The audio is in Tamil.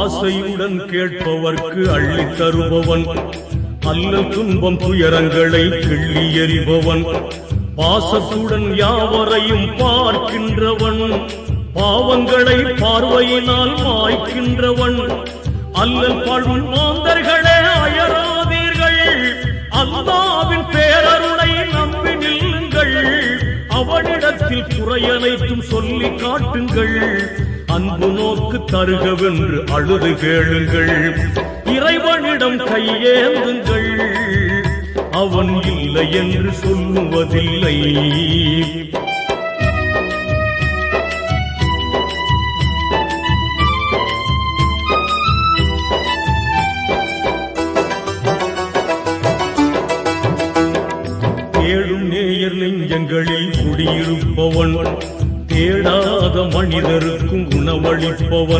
ஆசையுடன் கேட்பவர்க்கு அள்ளித் தருபவன், அல்லல் துன்பம் துயரங்களை கிள்ளி எறிபவன், பாசத்துடன் யாவரையும் பார்க்கின்றவன், பாவங்களை பார்வையினால் மாய்க்கின்றவன், அல்லல் பழும் மாந்தர்களே அயராதீர்கள், அல்லாஹ்வின் பேரருளை நம்பி நில்லுங்கள், அவனிடத்தில் குறையனைத்தும் சொல்லி காட்டுங்கள், அன்பு நோக்கு தருகவென்று அழுது கேளுங்கள், இறைவனிடம் கையேந்துங்கள், அவன் இல்லை என்று சொல்லுவதில்லை. தேடும் நேயர் நெஞ்சங்களில் குடியிருப்பவன், தேடாத மனிதருக்கும் உணவளிப்பவன்,